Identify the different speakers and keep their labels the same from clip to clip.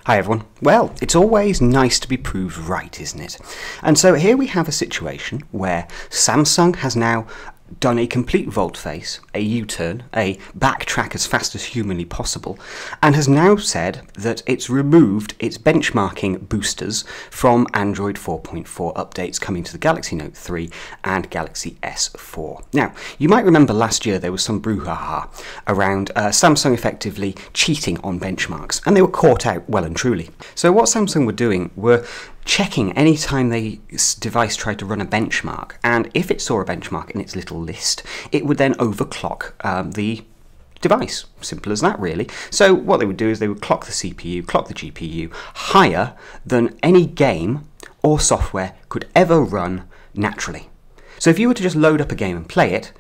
Speaker 1: Hi everyone. Well, it's always nice to be proved right, isn't it? And so here we have a situation where Samsung has now done a complete volte-face, a U-turn, a backtrack as fast as humanly possible, and has now said that it's removed its benchmarking boosters from Android 4.4 updates coming to the Galaxy Note 3 and Galaxy S4. Now, you might remember last year there was some brouhaha around Samsung effectively cheating on benchmarks, and they were caught out well and truly. So what Samsung were doing were checking any time the device tried to run a benchmark, and if it saw a benchmark in its little list, it would then overclock the device. Simple as that, really. So what they would do is they would clock the CPU, clock the GPU higher than any game or software could ever run naturally. So if you were to just load up a game and play it,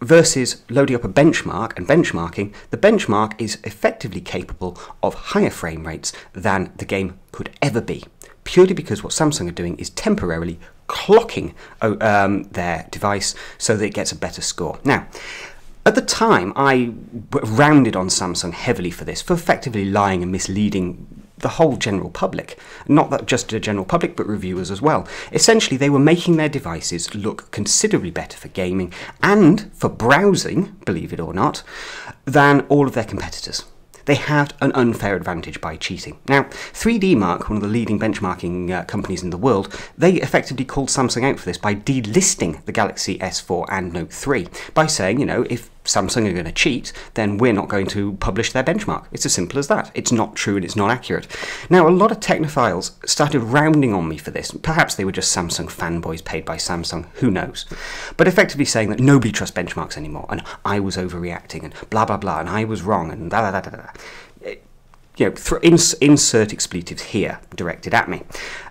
Speaker 1: versus loading up a benchmark and benchmarking, the benchmark is effectively capable of higher frame rates than the game could ever be, purely because what Samsung are doing is temporarily clocking their device so that it gets a better score. Now, at the time, I rounded on Samsung heavily for this, for effectively lying and misleading the whole general public. Not that just the general public, but reviewers as well. Essentially, they were making their devices look considerably better for gaming and for browsing, believe it or not, than all of their competitors. They had an unfair advantage by cheating. Now, 3D Mark, one of the leading benchmarking companies in the world, they effectively called Samsung out for this by delisting the Galaxy S4 and Note 3, by saying, you know, if Samsung are going to cheat, then we're not going to publish their benchmark. It's as simple as that. It's not true and it's not accurate. Now, a lot of technophiles started rounding on me for this. Perhaps they were just Samsung fanboys paid by Samsung, who knows? But effectively saying that nobody trusts benchmarks anymore, and I was overreacting, and blah, blah, blah, and I was wrong, and da, da, da, da, da. You know, insert expletives here directed at me.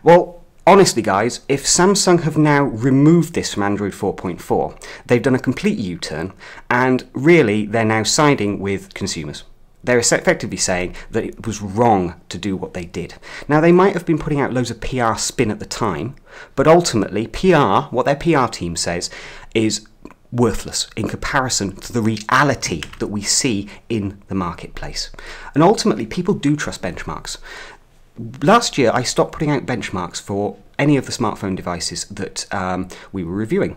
Speaker 1: Well, honestly, guys, if Samsung have now removed this from Android 4.4, they've done a complete U-turn, and really they're now siding with consumers. They're effectively saying that it was wrong to do what they did. Now, they might have been putting out loads of PR spin at the time, but ultimately PR, what their PR team says, is worthless in comparison to the reality that we see in the marketplace. And ultimately, people do trust benchmarks. Last year, I stopped putting out benchmarks for any of the smartphone devices that we were reviewing.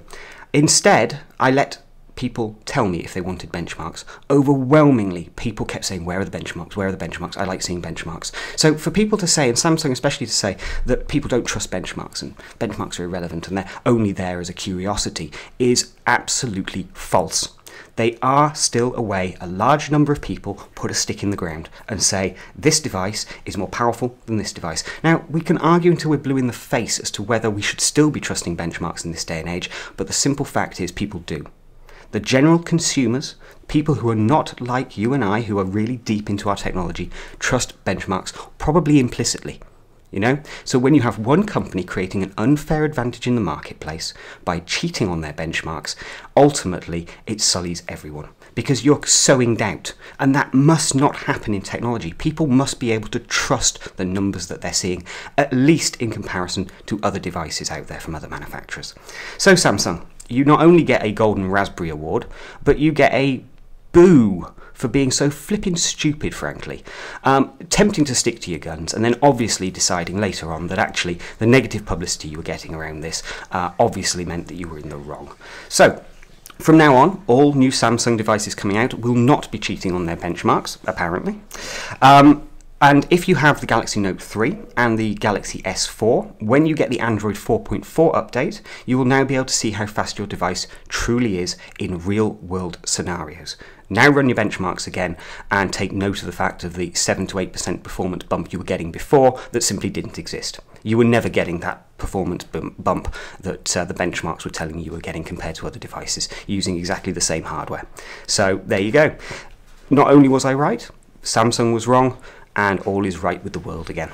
Speaker 1: Instead, I let people tell me if they wanted benchmarks. Overwhelmingly, people kept saying, where are the benchmarks? Where are the benchmarks? I like seeing benchmarks. So for people to say, and Samsung especially to say, that people don't trust benchmarks and benchmarks are irrelevant and they're only there as a curiosity is absolutely false. They are still a way a large number of people put a stick in the ground and say, this device is more powerful than this device. Now, we can argue until we're blue in the face as to whether we should still be trusting benchmarks in this day and age, but the simple fact is people do. The general consumers, people who are not like you and I, who are really deep into our technology, trust benchmarks, probably implicitly. You know? So when you have one company creating an unfair advantage in the marketplace by cheating on their benchmarks, ultimately it sullies everyone. Because you're sowing doubt, and that must not happen in technology. People must be able to trust the numbers that they're seeing, at least in comparison to other devices out there from other manufacturers. So Samsung, you not only get a Golden Raspberry Award, but you get a boo for being so flipping stupid, frankly. Tempting to stick to your guns, and then obviously deciding later on that actually the negative publicity you were getting around this obviously meant that you were in the wrong. So, from now on, all new Samsung devices coming out will not be cheating on their benchmarks, apparently. And if you have the Galaxy Note 3 and the Galaxy S4, when you get the Android 4.4 update, you will now be able to see how fast your device truly is in real-world scenarios. Now run your benchmarks again and take note of the fact of the 7 to 8% performance bump you were getting before that simply didn't exist. You were never getting that performance bump that the benchmarks were telling you were getting compared to other devices using exactly the same hardware. So there you go. Not only was I right, Samsung was wrong, and all is right with the world again.